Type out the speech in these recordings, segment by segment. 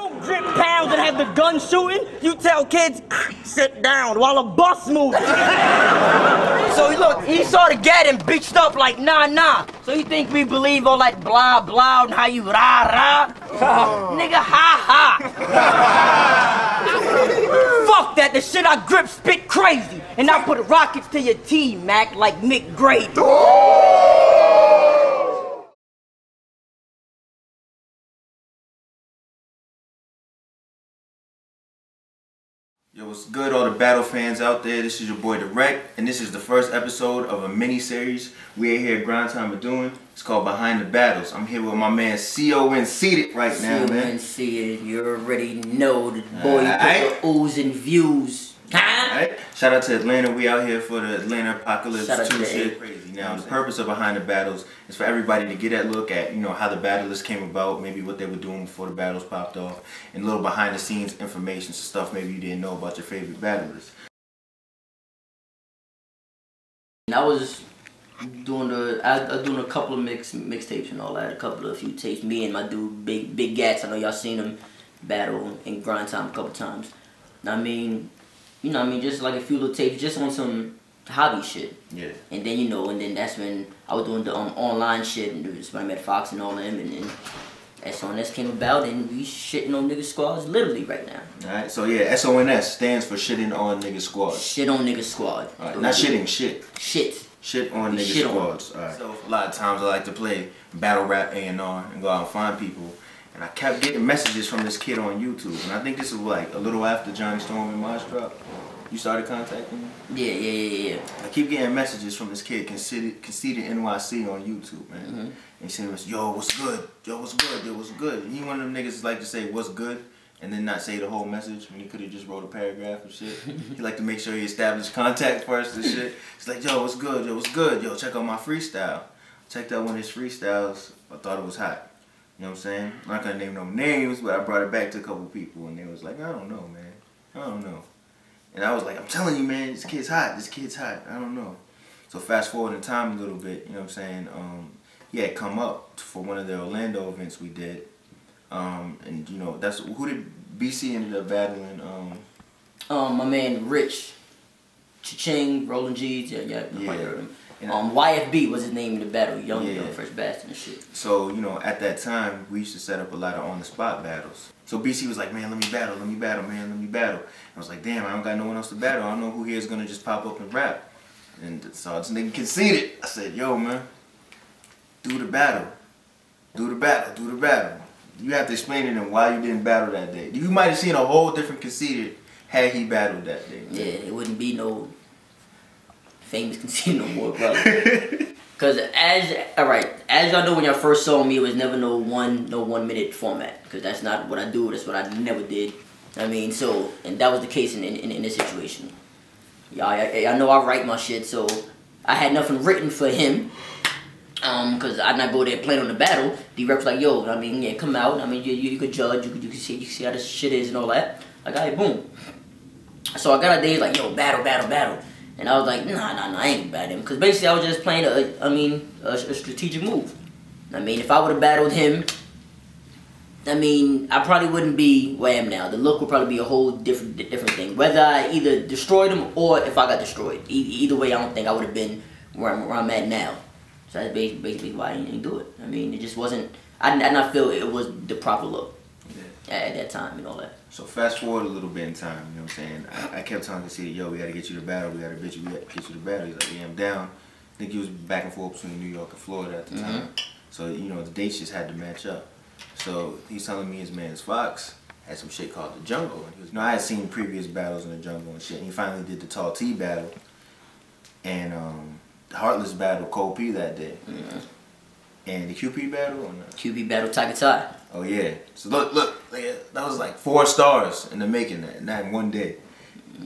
don't grip pounds and have the gun shooting. You tell kids, sit down while a bus moves. So look, he saw the gat and bitched up like nah. So you think we believe all that blah blah and how you rah. Nigga, ha. Fuck that, the shit I grip spit crazy. And I put rockets to your T-Mac like Mick Grady. Yo, what's good, all the battle fans out there? This is your boy Drect, and this is the first episode of a mini-series we are here at Grind Time are doing. It's called Behind the Battles. I'm here with my man Conceited right now, man. Conceited, you already know the boy put the oohs and views. Right. Shout out to Atlanta. We out here for the Atlanta Apocalypse 2 shit. Crazy. Now, the purpose of Behind the Battles is for everybody to get that look at, you know, how the battlers came about, maybe what they were doing before the battles popped off, and a little behind the scenes information, stuff maybe you didn't know about your favorite battlers. I was doing a couple of mixtapes and all that, a few tapes. Me and my dude Big Gats. I know y'all seen him battle in Grind Time a couple times. I mean, you know, just like a few little tapes, just on some hobby shit. Yeah. And then and that's when I was doing the online shit, and that's when I met Fox and all them, and then SONS came about, and we shitting on nigga squads literally right now. Alright, so yeah, SONS stands for shitting on nigga squads. Shit on nigga squad. Alright, not shitting, shit. Shit on nigga squads. Alright. So a lot of times I like to play battle rap A&R and go out and find people. And I kept getting messages from this kid on YouTube, and I think this was like a little after Johnny Storm and Mosh Drop. You started contacting me? Yeah. I keep getting messages from this kid, Conceited NYC on YouTube, man. And he said, yo, what's good? Yo, what's good? Yo, what's good? And he one of them niggas like to say, what's good? And then not say the whole message when he could have just wrote a paragraph or shit. He like to make sure he established contact first and shit. He's like, yo, what's good? Yo, what's good? Yo, check out my freestyle. Checked out one of his freestyles. I thought it was hot. You know what I'm saying? I'm not gonna name no names, but I brought it back to a couple people, and they was like, I don't know, man. I don't know. And I was like, I'm telling you, man, this kid's hot. This kid's hot. I don't know. So fast forward in time a little bit, you know what I'm saying? He had come up for one of the Orlando events we did. And, you know, that's who did BC ended up battling? My man Rich. Cha-ching, Rolling G's. Yeah. Heard him. YFB was his name in the battle, young first bastard and shit. So, you know, at that time, we used to set up a lot of on-the-spot battles. So BC was like, man, let me battle, man, let me battle. I was like, damn, I don't got no one else to battle. I don't know who here is going to just pop up and rap. And so this nigga Conceited. I said, yo, man, do the battle. Do the battle. You have to explain to them why you didn't battle that day. You might have seen a whole different Conceited had he battled that day. Yeah, it wouldn't be no famous Conceited no more, brother. Cause as y'all know, when y'all first saw me, it was never no one minute format. Cause that's not what I do. That's what I never did. I mean, so and that was the case in this situation. Y'all know I write my shit, so I had nothing written for him. Cause I'd not go there playing on the battle. D-Rep was like, yo, I mean, yeah, come out. I mean, you could judge, you could see how this shit is and all that. Like, alright, boom. So I got a day like, yo, battle. And I was like, nah, I ain't battle him. Because basically I was just playing a strategic move. I mean, if I would have battled him, I mean, I probably wouldn't be where I am now. The look would probably be a whole different thing. Whether I either destroyed him or if I got destroyed. Either way, I don't think I would have been where I'm at now. So that's basically why I didn't do it. I mean, it just wasn't, I did not feel it was the proper look at that time and all that. So fast forward a little bit in time, you know what I'm saying? I kept telling Conceited, yo, we gotta get you to battle, we gotta get you to battle. He's like, yeah, I'm down. I think he was back and forth between New York and Florida at the time. So, you know, the dates just had to match up. So he's telling me his man's Fox had some shit called the Jungle. And he was, you know, I had seen previous battles in the Jungle and shit. And he finally did the Tall T battle. And the Heartless battle, Cold P that day. And the QP battle or not? QP battle, Tiger Tie. Oh yeah. So look, that was like 4 stars in the making that, and that in one day.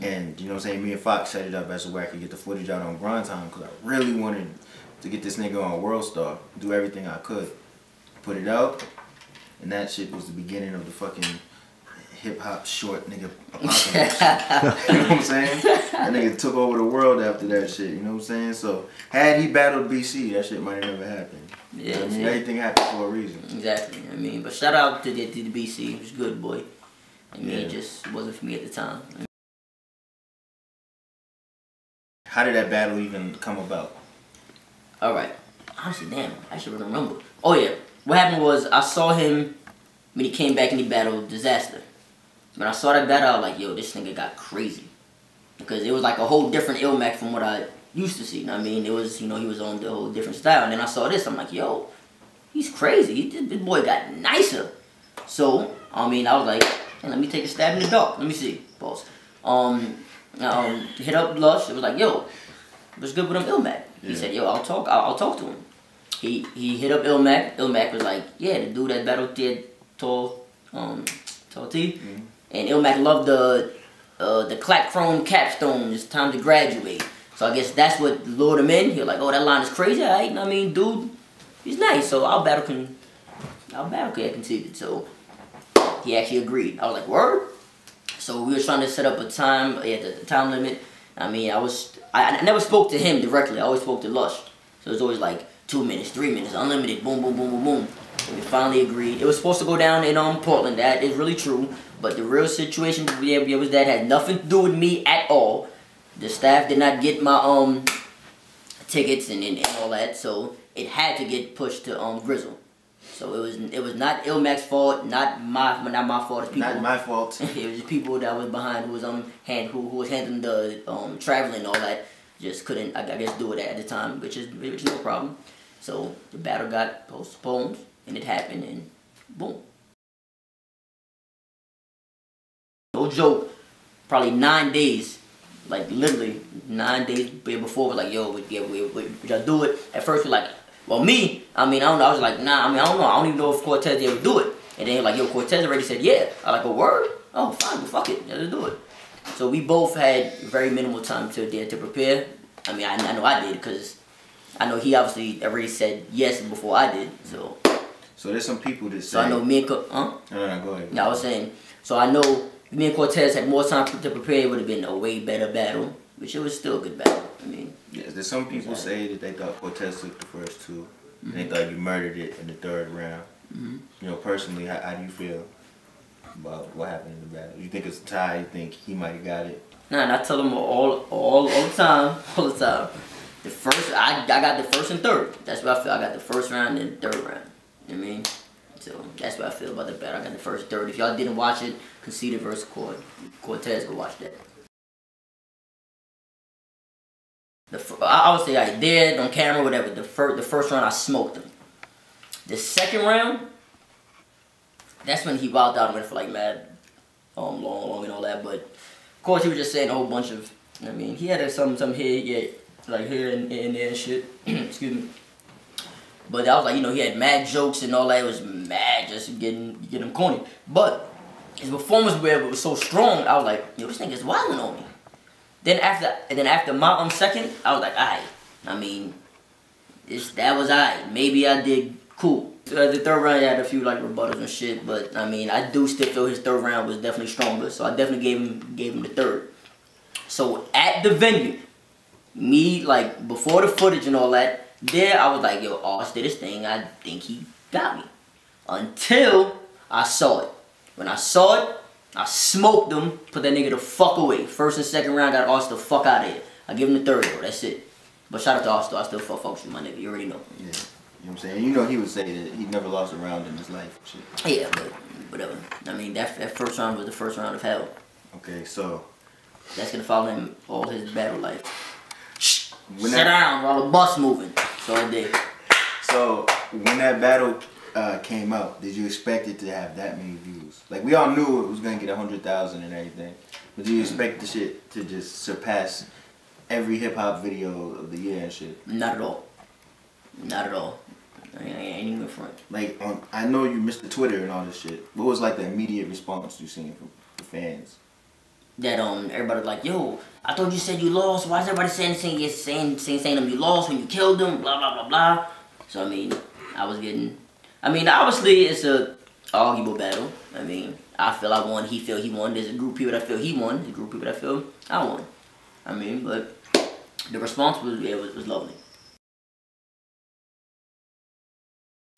And you know what I'm saying, me and Fox set it up as a way I could get the footage out on Grind Time because I really wanted to get this nigga on World Star, do everything I could. Put it out, and that shit was the beginning of the fucking hip-hop short nigga apocalypse. You know what I'm saying? That nigga took over the world after that shit, you know what I'm saying? So, had he battled BC, that shit might have never happened. Yeah, I mean, everything happens for a reason. Exactly. I mean, but shout out to the BC. It was good, boy. I mean, it just wasn't for me at the time. How did that battle even come about? Alright. Honestly, damn, I should remember. Oh yeah. What happened was I saw him when he came back and he battled Disaster. When I saw that battle, I was like, yo, this nigga got crazy. Because it was like a whole different Illmac from what I used to see. You know what I mean? It was, you know, he was on the whole different style. And then I saw this, I'm like, yo, he's crazy. This boy got nicer. So, I mean, I was like, hey, let me take a stab in the dark. Let me see. Pause. Hit up Lush. It was like, yo, what's good with him Illmac? He said, yo, I'll talk to him. He hit up Illmac. Illmac was like, yeah, the dude that battled Tall T. And Illmac loved the clack chrome capstone. It's time to graduate. So I guess that's what lured him in. He was like, oh, that line is crazy. Alright, I mean, dude, he's nice. So I'll battle Conceited. So he actually agreed. I was like, word? So we were trying to set up a time, the time limit. I mean, I never spoke to him directly. I always spoke to Lush. So it was always like 2 minutes, 3 minutes, unlimited, boom, boom, boom, boom, boom. So we finally agreed. It was supposed to go down in Portland. That is really true. But the real situation was that had nothing to do with me at all. The staff did not get my tickets and all that, so it had to get pushed to Grizzle. So it was not Illmac's fault, not my fault. It's people, not my fault. It was just people that was behind who was handling the traveling and all that. Just couldn't, I guess, do it at the time, which is no problem. So the battle got postponed, and it happened, and boom. No joke, probably 9 days, like literally 9 days before, we're like, yo, we y'all do it. At first, we're like, well, me, I mean, I don't know. I was like, nah, I mean, I don't know. I don't even know if Cortez ever do it. And then like, yo, Cortez already said, yeah. I like, a word? Oh, fine, well, fuck it, let's do it. So we both had very minimal time to prepare. I mean, I know I did, because I know he obviously already said yes before I did. So there's some people that say. So I know me and No, go ahead. Yeah, I was saying. So I know me and Cortez had more time to prepare. It would have been a way better battle, which it was still a good battle. I mean. Yes, there's some people say that they thought Cortez took the first two. And they thought you murdered it in the third round. You know, personally, how do you feel about what happened in the battle? You think it's a tie? You think he might have got it? Nah, and I tell them all the time. The first, I got the first and third. That's what I feel. I got the first round and the third round. You know what I mean? So that's what I feel about the battle. I got the first, third. If y'all didn't watch it, Conceited versus Cortez, go watch that. I would say I did on camera, whatever. The first round I smoked him. The second round, that's when he wilded out and went for like mad, long and all that. But of course he was just saying a whole bunch of. I mean, he had some here, yeah, like here and there and shit. Excuse me. But I was like, you know, he had mad jokes and all that. It was mad, just getting him corny. But his performance where it was so strong, I was like, yo, this nigga's wilding on me. Then after my second, I was like, alright. I mean, that was alright. Maybe I did cool. So the third round, I had a few like rebuttals and shit, but I mean, I do still feel his third round was definitely stronger. So I definitely gave him the third. So at the venue, me like before the footage and all that, there I was like, yo, Ars did his thing. I think he got me. Until I saw it. When I saw it, I smoked him, put that nigga the fuck away. First and second round, got Ars the fuck out of here. I give him the third though, that's it. But shout out to Ars though, I still fuck with my nigga, you already know. Yeah, you know what I'm saying? You know he would say that he never lost a round in his life. Shit. Yeah, but whatever. I mean, that first round was the first round of hell. Okay, so. That's gonna follow him all his battle life. Shh, sit down while the bus moving. So I did. So, when that battle came out, did you expect it to have that many views? Like, we all knew it was gonna get 100,000 and everything, but did you expect the shit to just surpass every hip hop video of the year and shit? Not at all. Not at all. I ain't even front. Like, I know you missed the Twitter and all this shit. What was like the immediate response you seen from the fans? That everybody like, yo, I thought you said you lost. Why is everybody saying you lost when you killed them? Blah blah blah blah. So I mean, obviously it's a arguable battle. I mean, I feel I won. He feel he won. There's a group of people that feel he won. There's a group of people that feel I won. I mean, but the response was lovely.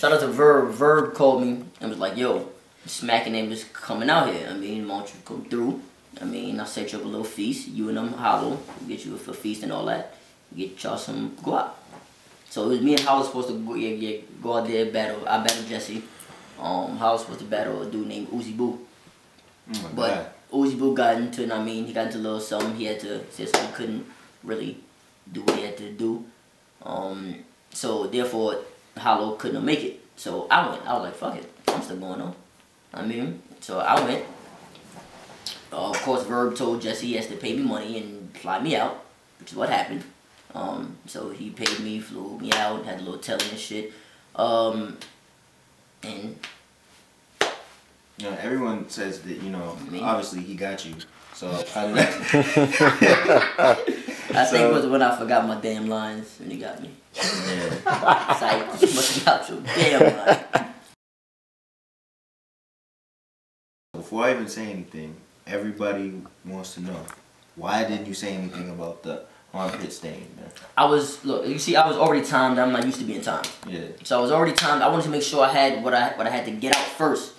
Shout out to Verb. Verb called me and was like, yo, Smacking name is coming out here. I mean, why don't you come through? I mean, I'll set you up a little feast. You and them Hollow. Get you a feast and all that. Get y'all some guap. So it was me and Hollow supposed to go out there battle. I battled Jesse. Hollow was supposed to battle a dude named Uzi Boo. Oh but Uzi Boo got into, he got into a little something. He had to say something, couldn't really do what he had to do. So therefore, Hollow couldn't make it. So I went. I was like, fuck it. I'm still going on. So I went. Of course, Verb told Jesse he has to pay me money and fly me out, which is what happened. So he paid me, flew me out, had a little telling and shit. And you know, everyone says that, you know, obviously he got you. So how did that? I think it was when I forgot my damn lines when he got me. Yeah. It's like, you must have got your damn line. Before I even say anything, everybody wants to know, why didn't you say anything about the armpit stain, man? I was already timed. I'm not used to being timed. Yeah. So I was already timed. I wanted to make sure I had what I had to get out first.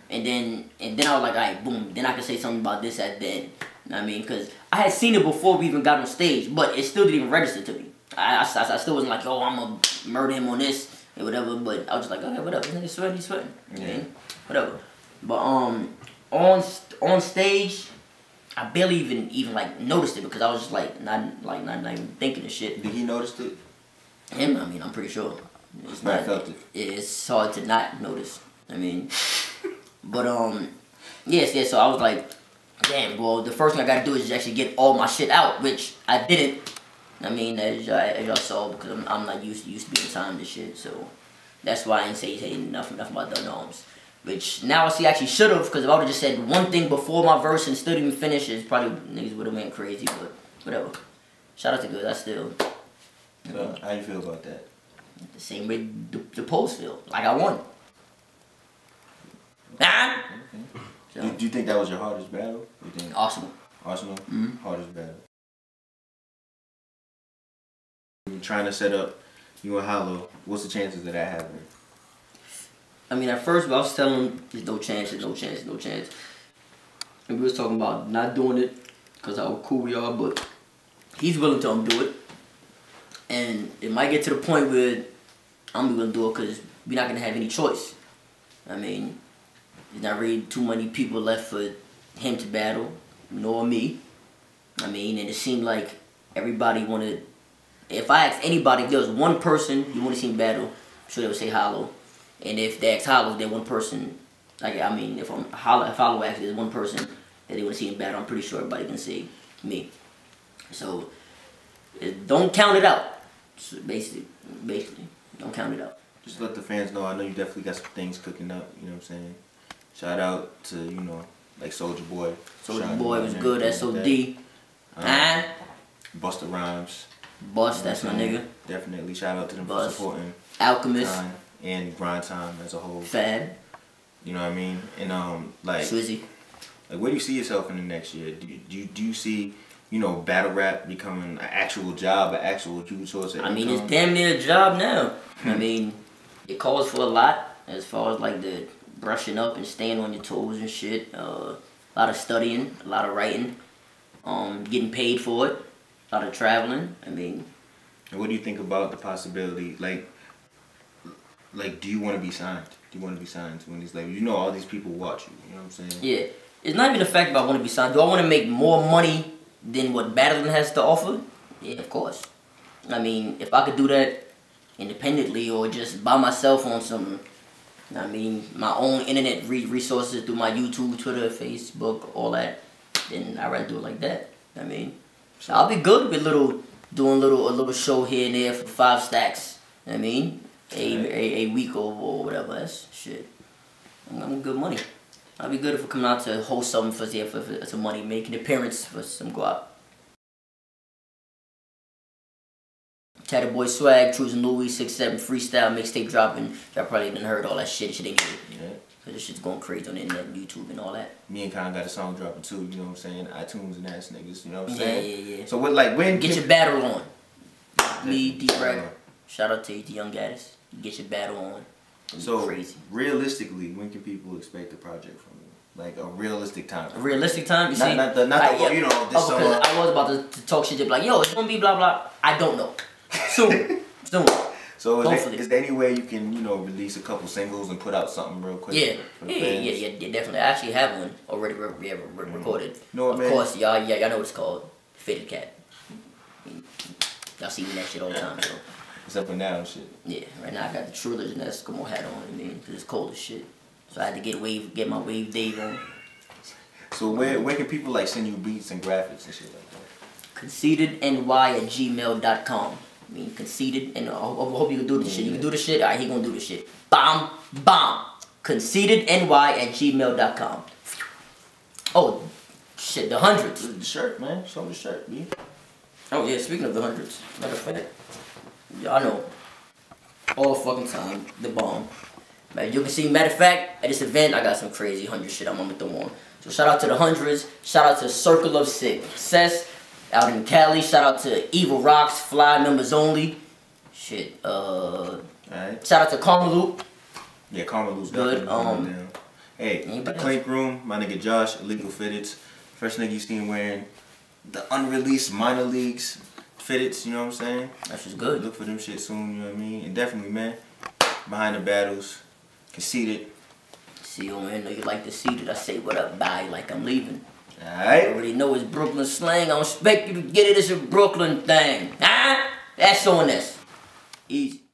And then I was like, alright, boom. Then I could say something about this at the end. You know what I mean? Because I had seen it before we even got on stage, but it still didn't even register to me. I still wasn't like, oh, I'm going to murder him on this or whatever. But I was just like, okay, whatever. He's sweating, he's sweating. Yeah. Okay? Whatever. But on stage, I barely even like noticed it because I was just like not even thinking of shit. Did he notice it? Him, I'm pretty sure. It's I felt it. It's hard to not notice. But yes. So I was like, damn. Well, the first thing I gotta do is actually get all my shit out, which I didn't. As y'all saw, because I'm not used to being timed and shit. So that's why I didn't say nothing about the norms. Which now I see I actually should have, because if I would have just said one thing before my verse and still didn't finish, it's probably niggas would have went crazy. But whatever. Shout out to Goodz. I still. So how you feel about that? The same way the polls feel. Like I won. Nah. So, do you think that was your hardest battle? You think Arsonal. Arsonal? Hardest battle. You're trying to set up you and Hollow. What's the chances of that happening? At first, I was telling him, there's no chance. And we was talking about not doing it because how cool we are, but he's willing to undo it. And it might get to the point where I'm willing to do it because we're not going to have any choice. There's not really too many people left for him to battle, nor me. And it seemed like everybody wanted, if I asked anybody, if there was one person you want to see him battle, I'm sure they would say Hollow. And if they ask Hollow, they're one person. If Hollow asks, there's one person that they want to see in battle, I'm pretty sure everybody can say me. So don't count it out. So basically, don't count it out. Just let the fans know. I know you definitely got some things cooking up. You know what I'm saying? Shout out to like Soulja Boy. Soulja Boy was good. SOD. Busta Rhymes. Bust, that's my nigga. Definitely shout out to them for supporting Alchemist. And Grind Time as a whole. Fad. You know what I mean? And like Swizzy. Like, where do you see yourself in the next year? Do you see, battle rap becoming an actual job, an actual huge source of income? It's damn near a job now. It calls for a lot as far as like the brushing up and staying on your toes and shit. A lot of studying, a lot of writing, getting paid for it, a lot of traveling. And what do you think about the possibility, like, do you want to be signed? Do you want to be signed to one of these labels? All these people watch you. You know what I'm saying? Yeah. It's not even the fact that I want to be signed. Do I want to make more money than what battling has to offer? Yeah, of course. If I could do that independently or just by myself on some, my own internet resources through my YouTube, Twitter, Facebook, all that, then I'd rather do it like that. I'll be good with doing a little show here and there for 5 stacks. A week or whatever. That's shit. I'm good money. I'll be good if we come out to host something for some money, make an appearance for some guap. Tatted Boy Swag, Cruising Louis, 6'7", freestyle, mixtape dropping. Y'all probably done heard all that shit. Shit ain't good. Yeah. Cause this shit's going crazy on the internet, YouTube and all that. Me and Con got a song dropping too, you know what I'm saying? iTunes and ass niggas, you know what I'm saying? Yeah. So when get your battle on. Me, Drect. Shout out to Young Goddess. Get your battle on. So crazy. Realistically, when can people expect a project from you? Like a realistic time. A realistic time? You see? Not the you know, this because I was about to talk shit, just like, yo, it's gonna be blah blah. I don't know. Soon. So is there any way you can, you know, release a couple singles and put out something real quick? Yeah, definitely. I actually have one already recorded. You know what, man? Of course, y'all know what it's called. Fitted Cat. Y'all see me that shit all the time, so. It's up and down shit. Yeah, right now I got the Trillers and that Eskimo hat on, I mean, because it's cold as shit. So I had to get my Wave Dave on. So where can people like send you beats and graphics and shit like that? ConceitedNY@gmail.com. I mean, Conceited, and I hope you can do this shit. You can do this shit? Alright, he gonna do this shit. Bomb. ConceitedNY@gmail.com. Oh, shit, the hundreds. The shirt, man. Show me the shirt, B. Oh, yeah, speaking of the hundreds, matter of fact, y'all know, all the fucking time, the bomb. Man, you can see, matter of fact, at this event, I got some crazy 100 shit I'm gonna throw on. So shout out to the hundreds, shout out to Circle of Success out in Cali, shout out to Evil Rocks, Fly Members Only. Shit, Alright. Shout out to Karma Loop. Yeah, Karma Loop's good. Down. Hey, the Clink Room, my nigga Josh, Illegal Fitteds. First nigga you seen wearing the unreleased minor leagues fitteds, you know what I'm saying? That's just good. Look for them shit soon, you know what I mean? And definitely, man, Behind the Battles, Conceited. See you, man. Know you like to see that I say what up, bye, like I'm leaving. Alright. I already know it's Brooklyn slang. I don't expect you to get it. It's a Brooklyn thing. Huh? That's on this. Easy.